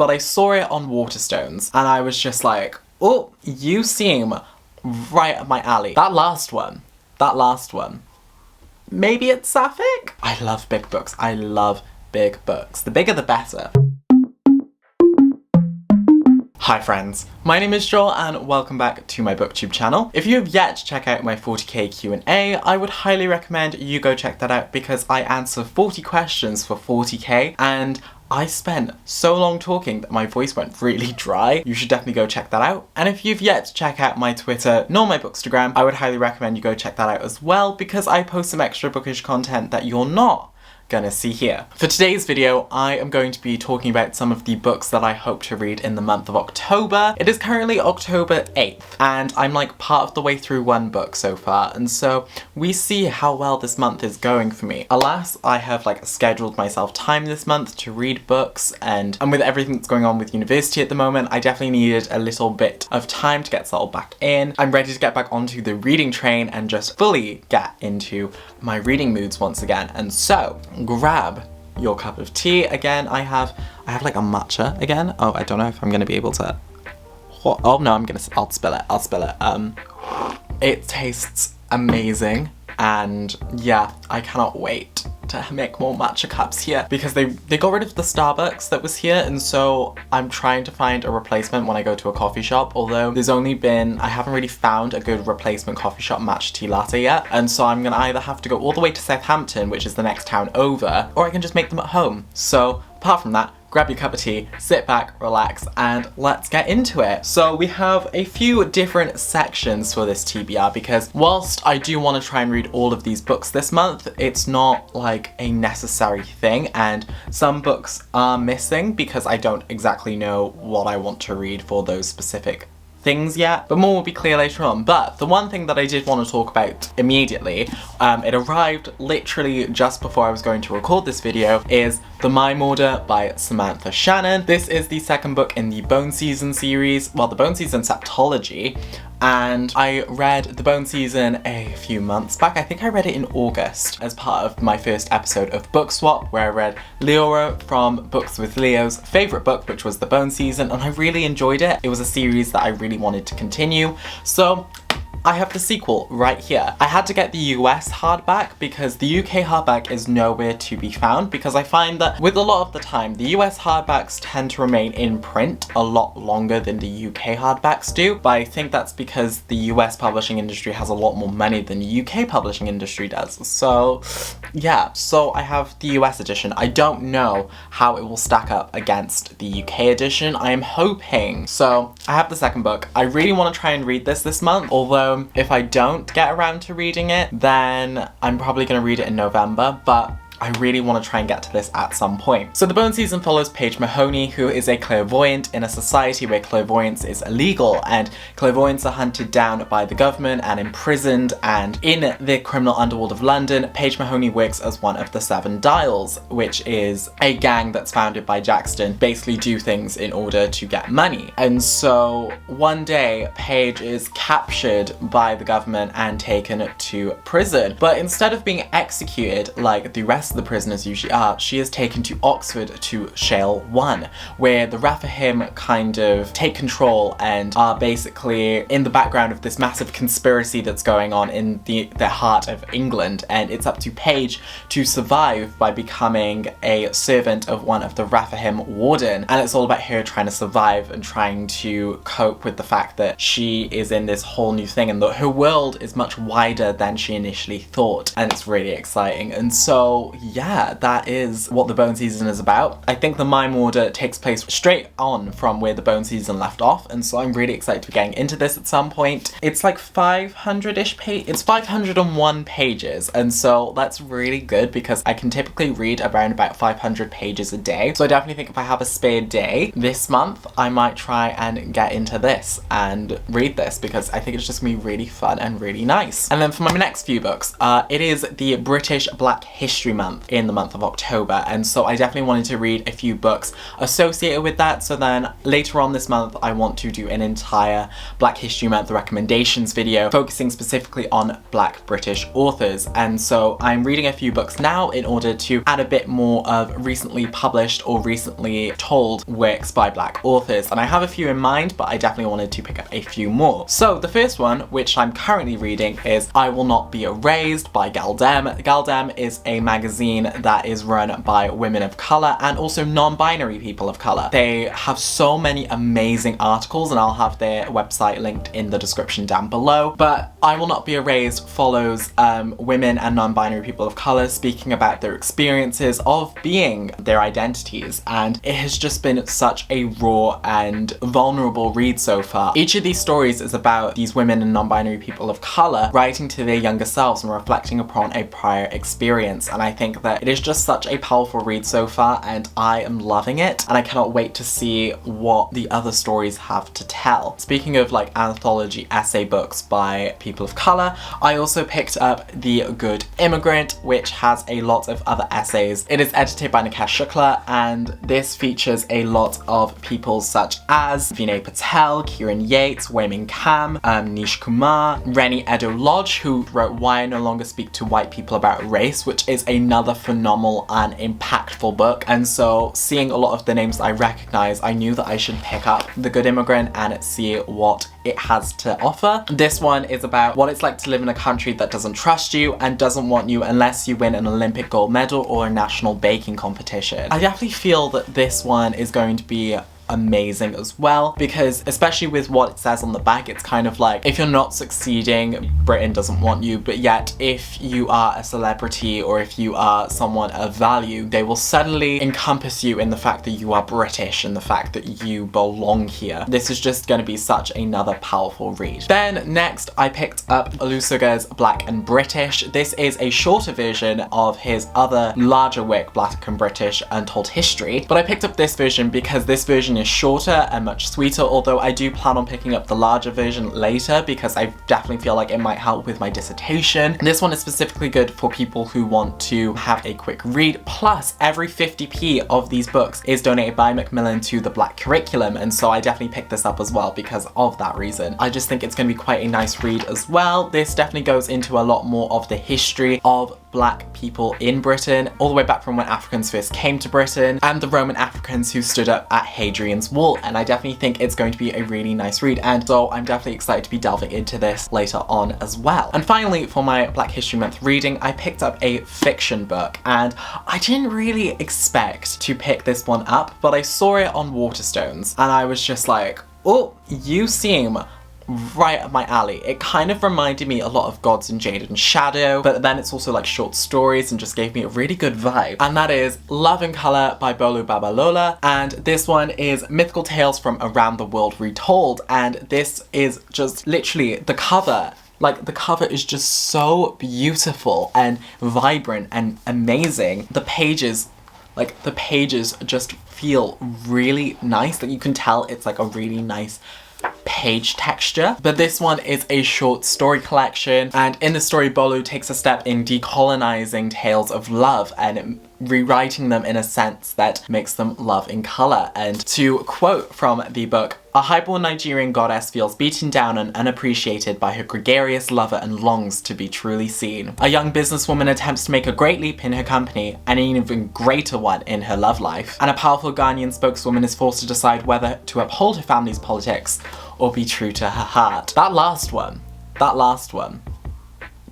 but I saw it on Waterstones and I was just like, oh, you seem right up my alley. That last one. Maybe it's sapphic? I love big books. I love big books. The bigger the better. Hi friends, my name is Joel and welcome back to my booktube channel. If you have yet to check out my 40k Q&A, I would highly recommend you go check that out because I answer 40 questions for 40k and I spent so long talking that my voice went really dry. You should definitely go check that out. And if you've yet to check out my Twitter nor my Bookstagram, I would highly recommend you go check that out as well because I post some extra bookish content that you're not gonna see here. For today's video, I am going to be talking about some of the books that I hope to read in the month of October. It is currently October 8th, and I'm like part of the way through one book so far, and so we see how well this month is going for me. Alas, I have like scheduled myself time this month to read books, and with everything that's going on with university at the moment, I definitely needed a little bit of time to get settled back in. I'm ready to get back onto the reading train and just fully get into my reading moods once again, and so grab your cup of tea. Again, I have like a matcha again. Oh, I don't know if I'm gonna be able to. Oh no, I'll spill it. It tastes amazing, and yeah, I cannot wait to make more matcha cups here because they got rid of the Starbucks that was here, and so I'm trying to find a replacement when I go to a coffee shop, although I haven't really found a good replacement coffee shop matcha tea latte yet, and so I'm gonna either have to go all the way to Southampton, which is the next town over, or I can just make them at home. So apart from that, grab your cup of tea, sit back, relax, and let's get into it. So we have a few different sections for this TBR because whilst I do want to try and read all of these books this month, it's not like a necessary thing, and some books are missing because I don't exactly know what I want to read for those specific things yet, but more will be clear later on. But the one thing that I did want to talk about immediately, it arrived literally just before I was going to record this video, is The Mime Order by Samantha Shannon. This is the second book in the Bone Season series, well, the Bone Season septology, and I read The Bone Season a few months back. I think I read it in August as part of my first episode of Book Swap, where I read Leora from Books with Leo's favourite book, which was The Bone Season, and I really enjoyed it. It was a series that I really wanted to continue, so I have the sequel right here. I had to get the US hardback because the UK hardback is nowhere to be found, because I find that with a lot of the time, the US hardbacks tend to remain in print a lot longer than the UK hardbacks do, but I think that's because the US publishing industry has a lot more money than the UK publishing industry does. So yeah, so I have the US edition. I don't know how it will stack up against the UK edition. I am hoping. So I have the second book. I really want to try and read this month, although if I don't get around to reading it, then I'm probably going to read it in November, but I really want to try and get to this at some point. So The Bone Season follows Paige Mahoney, who is a clairvoyant in a society where clairvoyance is illegal, and clairvoyants are hunted down by the government and imprisoned, and in the criminal underworld of London, Paige Mahoney works as one of the Seven Dials, which is a gang that's founded by Jackson, basically do things in order to get money. And so one day, Paige is captured by the government and taken to prison, but instead of being executed like the rest of the prisoners usually are, she is taken to Oxford to Shale 1, where the Raffahim kind of take control and are basically in the background of this massive conspiracy that's going on in the heart of England, and it's up to Paige to survive by becoming a servant of one of the Raffahim warden, and it's all about her trying to survive and trying to cope with the fact that she is in this whole new thing and that her world is much wider than she initially thought, and it's really exciting. And so yeah, that is what The Bone Season is about. I think The Mime Order takes place straight on from where The Bone Season left off, and so I'm really excited to be getting into this at some point. It's like 500-ish it's 501 pages, and so that's really good because I can typically read around about 500 pages a day. So I definitely think if I have a spare day this month, I might try and get into this and read this because I think it's just gonna be really fun and really nice. And then for my next few books, it is the British Black History Month. Month in the month of October, and so I definitely wanted to read a few books associated with that. So then later on this month I want to do an entire Black History Month recommendations video focusing specifically on Black British authors, and so I'm reading a few books now in order to add a bit more of recently published or recently told works by Black authors, and I have a few in mind, but I definitely wanted to pick up a few more. So the first one, which I'm currently reading, is I Will Not Be Erased by Galdem. Galdem is a magazine that is run by women of colour and also non-binary people of colour. They have so many amazing articles, and I'll have their website linked in the description down below. But I Will Not Be Erased follows women and non-binary people of colour speaking about their experiences of being their identities, and it has just been such a raw and vulnerable read so far. Each of these stories is about these women and non-binary people of colour writing to their younger selves and reflecting upon a prior experience, and I think that it is just such a powerful read so far, and I am loving it, and I cannot wait to see what the other stories have to tell. Speaking of like anthology essay books by people of colour, I also picked up The Good Immigrant, which has a lot of other essays. It is edited by Nikesh Shukla, and this features a lot of people such as Vinay Patel, Kieran Yates, Wei Ming Kam, Nish Kumar, Rennie Edo Lodge, who wrote Why I No Longer Speak to White People About Race, which is another phenomenal and impactful book, and so seeing a lot of the names I recognise, I knew that I should pick up The Good Immigrant and see what it has to offer. This one is about what it's like to live in a country that doesn't trust you and doesn't want you unless you win an Olympic gold medal or a national baking competition. I definitely feel that this one is going to be amazing as well, because especially with what it says on the back, it's kind of like, if you're not succeeding, Britain doesn't want you, but yet if you are a celebrity or if you are someone of value, they will suddenly encompass you in the fact that you are British and the fact that you belong here. This is just going to be such another powerful read. Then next I picked up Olusoga's Black and British. This is a shorter version of his other larger work, Black and British Untold History, but I picked up this version because this version is shorter and much sweeter, although I do plan on picking up the larger version later because I definitely feel like it might help with my dissertation. This one is specifically good for people who want to have a quick read, plus every 50p of these books is donated by Macmillan to the Black curriculum, and so I definitely picked this up as well because of that reason. I just think it's going to be quite a nice read as well. This definitely goes into a lot more of the history of Black people in Britain, all the way back from when Africans first came to Britain and the Roman Africans who stood up at Hadrian's Wall, and I definitely think it's going to be a really nice read, and so I'm definitely excited to be delving into this later on as well. And finally, for my Black History Month reading, I picked up a fiction book, and I didn't really expect to pick this one up, but I saw it on Waterstones and I was just like, oh, you seem right up my alley. It kind of reminded me a lot of Gods in Jade and Shadow, but then it's also like short stories and just gave me a really good vibe. And that is Love in Colour by Bolu Babalola, and this one is mythical tales from around the world retold, and this is just literally the cover. Like, the cover is just so beautiful and vibrant and amazing. The pages just feel really nice. Like, you can tell it's like a really nice page texture. But this one is a short story collection, and in the story Bolu takes a step in decolonizing tales of love and rewriting them in a sense that makes them love in colour. And to quote from the book, a highborn Nigerian goddess feels beaten down and unappreciated by her gregarious lover and longs to be truly seen. A young businesswoman attempts to make a great leap in her company and an even greater one in her love life. And a powerful Ghanaian spokeswoman is forced to decide whether to uphold her family's politics or be true to her heart. That last one.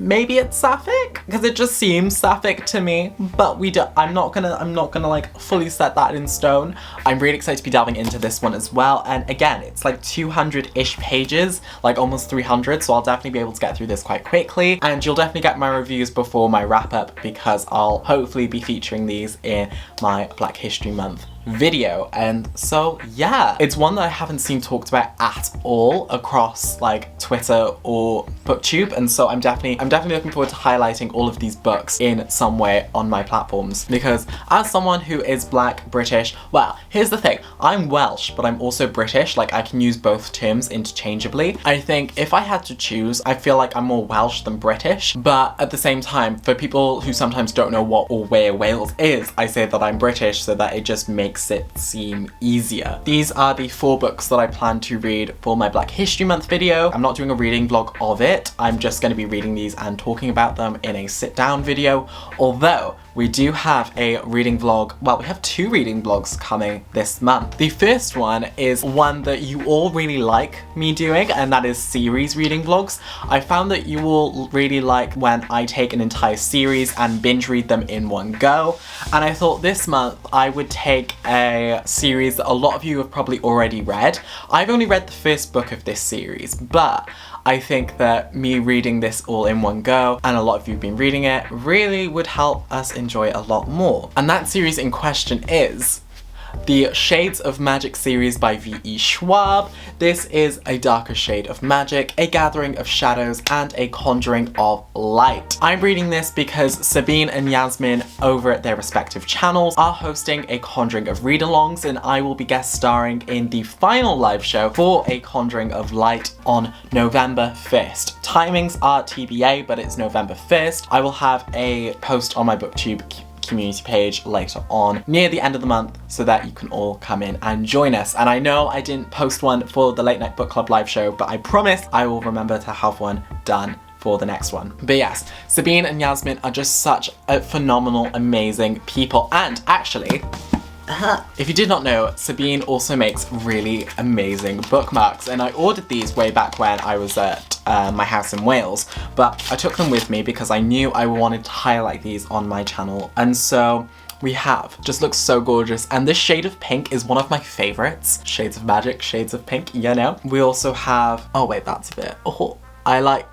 Maybe it's sapphic, because it just seems sapphic to me, but I'm not gonna like fully set that in stone. I'm really excited to be delving into this one as well, and again, it's like 200-ish pages, like almost 300, so I'll definitely be able to get through this quite quickly, and you'll definitely get my reviews before my wrap up, because I'll hopefully be featuring these in my Black History Month video. And so yeah, it's one that I haven't seen talked about at all across like Twitter or BookTube, and so I'm definitely looking forward to highlighting all of these books in some way on my platforms, because as someone who is Black, British, well, here's the thing, I'm Welsh, but I'm also British, like I can use both terms interchangeably. I think if I had to choose, I feel like I'm more Welsh than British, but at the same time, for people who sometimes don't know what or where Wales is, I say that I'm British so that it just makes it seem easier. These are the 4 books that I plan to read for my Black History Month video. I'm not doing a reading vlog of it, I'm just going to be reading these and talking about them in a sit down video, although we do have a reading vlog, well, we have 2 reading vlogs coming this month. The first one is one that you all really like me doing, and that is series reading vlogs. I found that you all really like when I take an entire series and binge read them in one go, and I thought this month I would take a series that a lot of you have probably already read. I've only read the first book of this series, but I think that me reading this all in one go, and a lot of you have been reading it, really would help us enjoy a lot more. And that series in question is the Shades of Magic series by V.E. Schwab. This is a darker shade of magic, a gathering of shadows, and a conjuring of light. I'm reading this because Sabine and Yasmin over at their respective channels are hosting a Conjuring of read-alongs, and I will be guest starring in the final live show for a Conjuring of Light on November 1st. Timings are TBA, but it's November 1st. I will have a post on my BookTube community page later on near the end of the month so that you can all come in and join us. And I know I didn't post one for the Late Night Book Club live show, but I promise I will remember to have one done for the next one. But yes, Sabine and Yasmin are just such a phenomenal, amazing people. And actually, if you did not know, Sabine also makes really amazing bookmarks, and I ordered these way back when I was at my house in Wales, but I took them with me because I knew I wanted to highlight these on my channel. And so we have, just looks so gorgeous, and this shade of pink is one of my favorites. Shades of magic, shades of pink, you know. We also have, oh wait, that's a bit,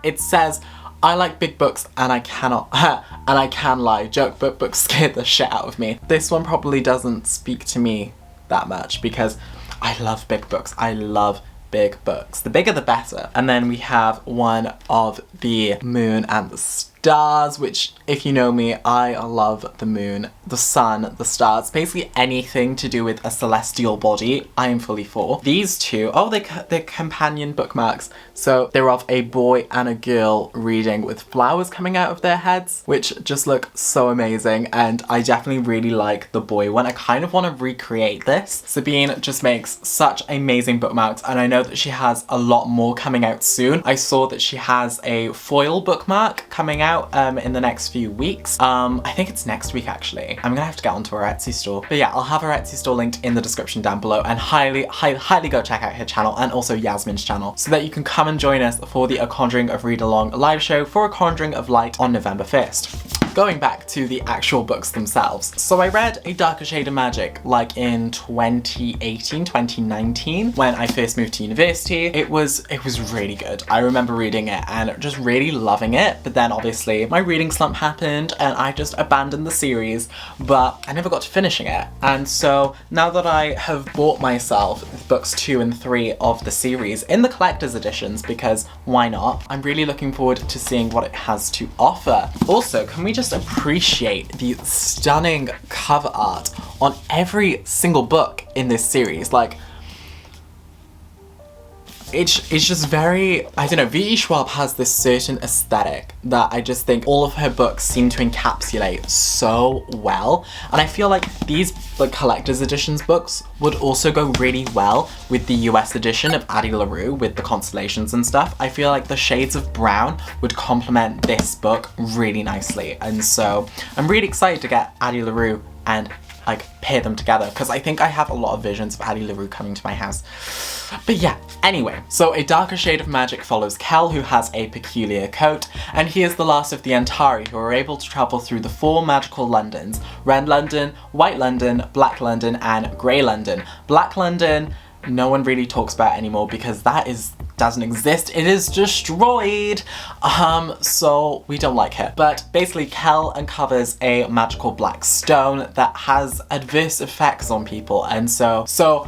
it says, I like big books and I cannot, and I can lie, joke, but books scared the shit out of me. This one probably doesn't speak to me that much because I love big books. I love big books. The bigger the better. And then we have one of the moon and the stars, which, if you know me, I love the moon, the sun, the stars, basically anything to do with a celestial body, I am fully for. These two, oh, they're companion bookmarks. So they're of a boy and a girl reading with flowers coming out of their heads, which just look so amazing. And I definitely really like the boy one. I kind of want to recreate this. Sabine just makes such amazing bookmarks, and I know that she has a lot more coming out soon. I saw that she has a foil bookmark coming out in the next few weeks. I think it's next week actually. I'm gonna have to get onto her Etsy store. But yeah, I'll have her Etsy store linked in the description down below, and highly go check out her channel and also Yasmin's channel so that you can come and join us for the A Conjuring of Read Along live show for A Conjuring of Light on November 1st. Going back to the actual books themselves. So I read A Darker Shade of Magic like in 2018, 2019 when I first moved to university. It was really good. I remember reading it and just really loving it, but then obviously my reading slump happened and I just abandoned the series, but I never got to finishing it. And so now that I have bought myself books 2 and 3 of the series in the collector's editions, because why not, I'm really looking forward to seeing what it has to offer. Also, can we just appreciate the stunning cover art on every single book in this series? Like, it's just very, I don't know, V.E. Schwab has this certain aesthetic that I just think all of her books seem to encapsulate so well, and I feel like these like collector's editions books would also go really well with the US edition of Addie LaRue with the constellations and stuff. I feel like the shades of brown would complement this book really nicely, and so I'm really excited to get Addie LaRue and like pair them together, because I think I have a lot of visions of Addie LaRue coming to my house. But yeah, anyway, so A Darker Shade of Magic follows Kel, who has a peculiar coat, and he is the last of the Antari, who are able to travel through the 4 magical Londons: Red London, White London, Black London, and Grey London. Black London, no one really talks about anymore because that is doesn't exist. It is destroyed. So we don't like it. But basically Kel uncovers a magical black stone that has adverse effects on people, and so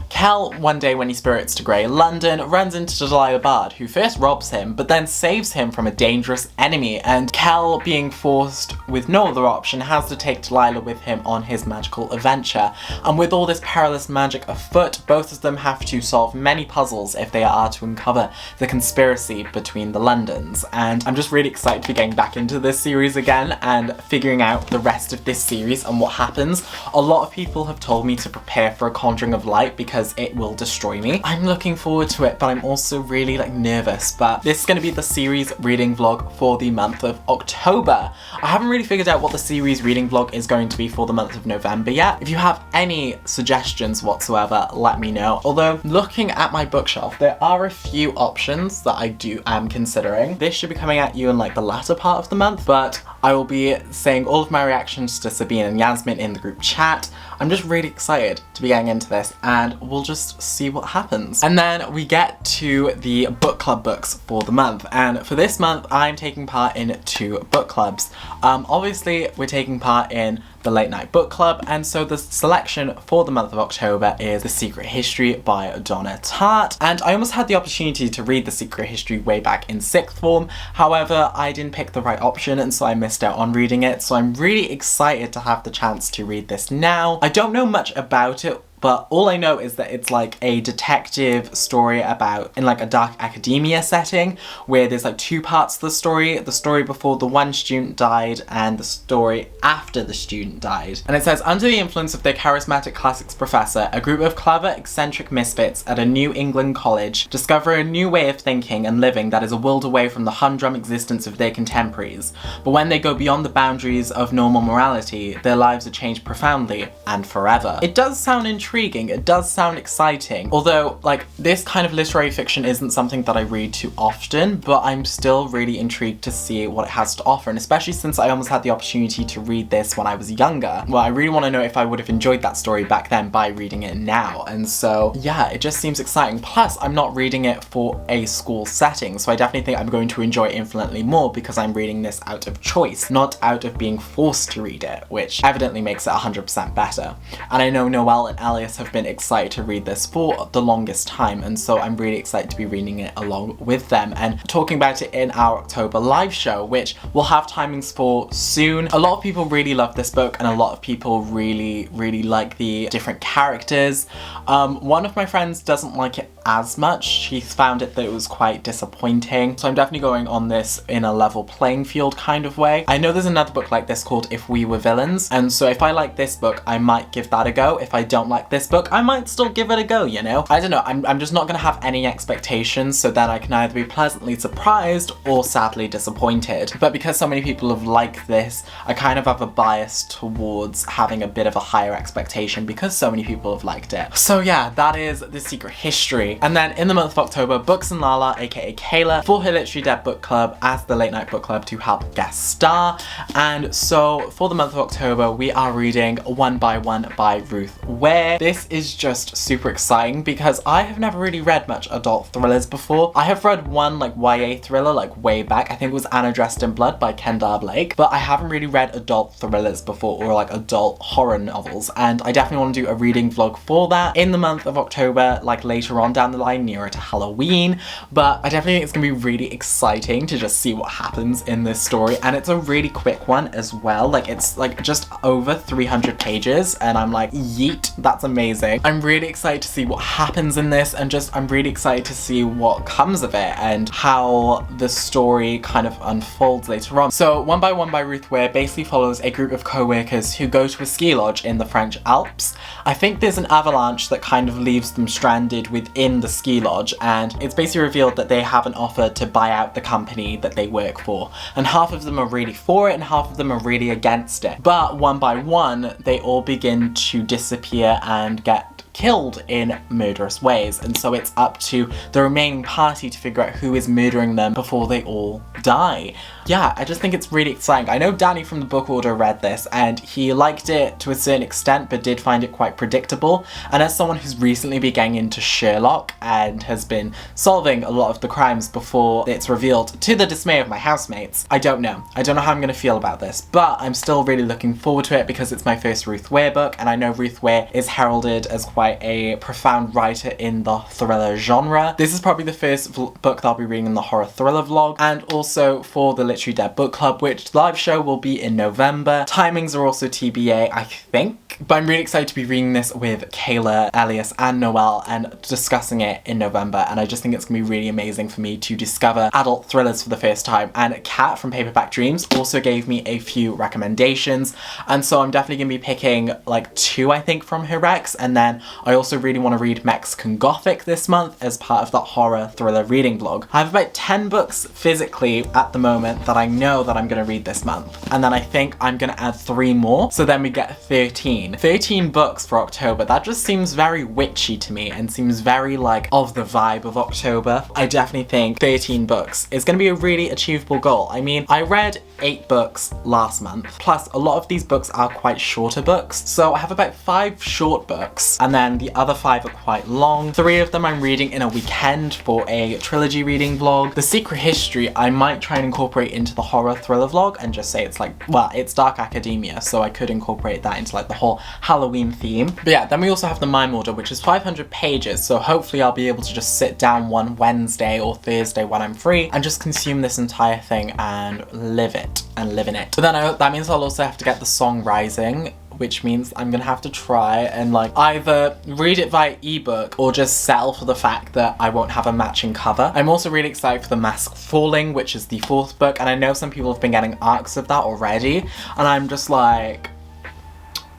Kel, one day when he spirits to Grey London, runs into Delilah Bard, who first robs him but then saves him from a dangerous enemy, and Kel, being forced with no other option, has to take Delilah with him on his magical adventure. And with all this perilous magic afoot, both of them have to solve many puzzles if they are to uncover the conspiracy between the Londons. And I'm just really excited to be getting back into this series again and figuring out the rest of this series and what happens. A lot of people have told me to prepare for a Conjuring of Light because it will destroy me. I'm looking forward to it, but I'm also really nervous. But this is going to be the series reading vlog for the month of October. I haven't really figured out what the series reading vlog is going to be for the month of November yet. If you have any suggestions whatsoever, let me know. Although, looking at my bookshelf, there are a few options that I am considering. This should be coming at you in the latter part of the month, but I will be saying all of my reactions to Sabine and Yasmin in the group chat. I'm just really excited to be getting into this, and we'll just see what happens. And then we get to the book club books for the month, and for this month I'm taking part in 2 book clubs. Obviously we're taking part in the Late Night Book Club, and so the selection for the month of October is The Secret History by Donna Tartt. And I almost had the opportunity to read The Secret History way back in 6th form, however I didn't pick the right option and so I missed out on reading it, so I'm really excited to have the chance to read this now. I don't know much about it, but all I know is that it's a detective story about in a dark academia setting where there's 2 parts to the story before the one student died and the story after the student died. And it says, under the influence of their charismatic classics professor, a group of clever, eccentric misfits at a New England college discover a new way of thinking and living that is a world away from the humdrum existence of their contemporaries. But when they go beyond the boundaries of normal morality, their lives are changed profoundly and forever. It does sound intriguing, it does sound exciting, although this kind of literary fiction isn't something that I read too often, but I'm still really intrigued to see what it has to offer, and especially since I almost had the opportunity to read this when I was younger. Well, I really want to know if I would have enjoyed that story back then by reading it now, and so yeah, it just seems exciting. Plus, I'm not reading it for a school setting, so I definitely think I'm going to enjoy it infinitely more because I'm reading this out of choice, not out of being forced to read it, which evidently makes it 100% better. And I know Noelle and Elias have been excited to read this for the longest time, and so I'm really excited to be reading it along with them and talking about it in our October live show, which we'll have timings for soon. A lot of people really love this book and a lot of people really like the different characters. One of my friends doesn't like it as much. She found that it was quite disappointing, so I'm definitely going on this in a level playing field kind of way. I know there's another book like this called If We Were Villains, and so if I like this book I might give that a go. If I don't like this book I might still give it a go, you know? I don't know, I'm just not gonna have any expectations, so then I can either be pleasantly surprised or sadly disappointed. But because so many people have liked this, I kind of have a bias towards having a bit of a higher expectation because so many people have liked it. So yeah, that is The Secret History. And then in the month of October, Books and Lala, aka Kayla, for her Literary Dead Book Club as the Late Night Book Club to help guest star. And so for the month of October, we are reading One by One by Ruth Ware. This is just super exciting because I have never really read much adult thrillers before. I have read one YA thriller way back, I think it was Anna Dressed in Blood by Kendall Blake, but I haven't really read adult thrillers before or adult horror novels, and I definitely want to do a reading vlog for that in the month of October, later on down the line nearer to Halloween. But I definitely think it's gonna be really exciting to just see what happens in this story, and it's a really quick one as well. It's just over 300 pages and I'm yeet, that's amazing. I'm really excited to see what happens in this, and I'm really excited to see what comes of it and how the story kind of unfolds later on. So One by One by Ruth Ware basically follows a group of co-workers who go to a ski lodge in the French Alps. I think there's an avalanche that kind of leaves them stranded within the ski lodge, and it's basically revealed that they have an offer to buy out the company that they work for, and half of them are really for it and half of them are really against it. But one by one they all begin to disappear and get killed in murderous ways, and so it's up to the remaining party to figure out who is murdering them before they all die. Yeah, I just think it's really exciting. I know Danny from the Book Order read this and he liked it to a certain extent but did find it quite predictable, and as someone who's recently been getting into Sherlock and has been solving a lot of the crimes before it's revealed to the dismay of my housemates, I don't know how I'm going to feel about this, but I'm still really looking forward to it because it's my first Ruth Ware book, and I know Ruth Ware is heralded as quite a profound writer in the thriller genre. This is probably the first book that I'll be reading in the horror thriller vlog, and also for the Literary Dead Book Club, which live show will be in November. Timings are also TBA, I think, but I'm really excited to be reading this with Kayla, Elias and Noelle and discussing it in November, and I just think it's gonna be really amazing for me to discover adult thrillers for the first time. And Kat from Paperback Dreams also gave me a few recommendations, and so I'm definitely gonna be picking like 2 I think from her recs, and then I also really want to read Mexican Gothic this month as part of that horror thriller reading vlog. I have about 10 books physically at the moment that I know that I'm gonna read this month, and then I think I'm gonna add 3 more, so then we get 13 books for October. That just seems very witchy to me and seems very like of the vibe of October. I definitely think 13 books is gonna be a really achievable goal. I mean, I read 8 books last month, plus a lot of these books are quite shorter books, so I have about 5 short books and then the other 5 are quite long. 3 of them I'm reading in a weekend for a trilogy reading vlog. The Secret History I might try and incorporate into the horror thriller vlog and just say it's like, well, it's dark academia, so I could incorporate that into like the whole Halloween theme. But yeah, then we also have the Mime Order, which is 500 pages, so hopefully I'll be able to just sit down one Wednesday or Thursday when I'm free and just consume this entire thing and live it and live in it. But then that means I'll also have to get the Song Rising, which means I'm gonna have to try and like either read it via ebook or just settle for the fact that I won't have a matching cover. I'm also really excited for The Mask Falling, which is the 4th book, and I know some people have been getting arcs of that already, and I'm just like,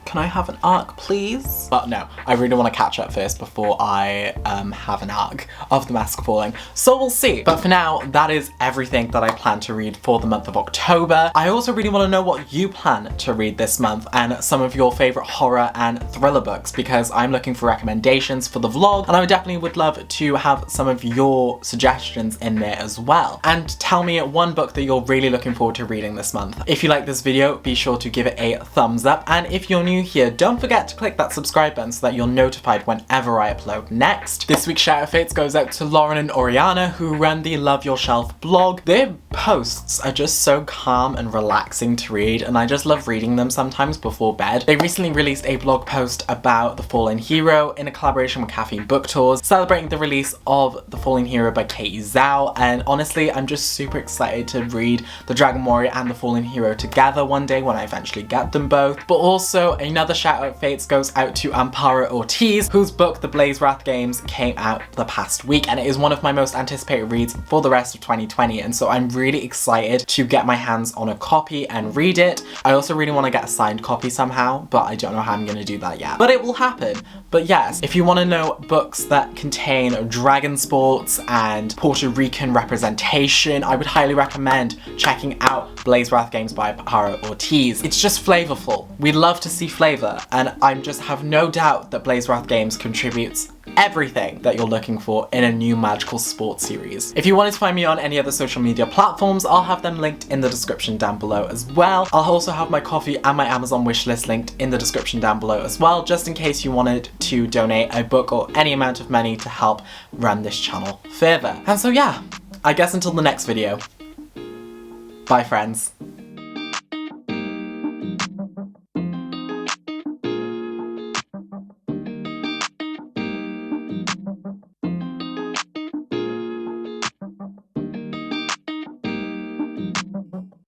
can I have an arc, please? But no, I really want to catch up first before I have an arc of The Mask Falling. So we'll see. But for now, that is everything that I plan to read for the month of October. I also really want to know what you plan to read this month and some of your favorite horror and thriller books, because I'm looking for recommendations for the vlog, and I definitely would love to have some of your suggestions in there as well. And tell me one book that you're really looking forward to reading this month. If you like this video, be sure to give it a thumbs up, and if you're new here, don't forget to click that subscribe button so that you're notified whenever I upload next. This week's shout out fates goes out to Lauren and Oriana, who run the Love Your Shelf blog. Their posts are just so calm and relaxing to read, and I just love reading them sometimes before bed. They recently released a blog post about The Fallen Hero in a collaboration with Caffeine Book Tours, celebrating the release of The Fallen Hero by Katie Zhao, and honestly, I'm just super excited to read The Dragon Warrior and The Fallen Hero together one day when I eventually get them both. But also, another shout out fates goes out to Amparo Ortiz, whose book The Blaze Wrath Games came out the past week, and it is one of my most anticipated reads for the rest of 2020, and so I'm really excited to get my hands on a copy and read it. I also really want to get a signed copy somehow, but I don't know how I'm going to do that yet. But it will happen. But yes, if you want to know books that contain dragon sports and Puerto Rican representation, I would highly recommend checking out Blaze Wrath Games by Amparo Ortiz. It's just flavorful. We'd love to see flavor, and I just have no doubt that Blaze Wrath Games contributes everything that you're looking for in a new magical sports series. If you wanted to find me on any other social media platforms, I'll have them linked in the description down below as well. I'll also have my Ko-fi and my Amazon wishlist linked in the description down below as well, just in case you wanted to donate a book or any amount of money to help run this channel further. And so yeah, I guess until the next video, bye friends.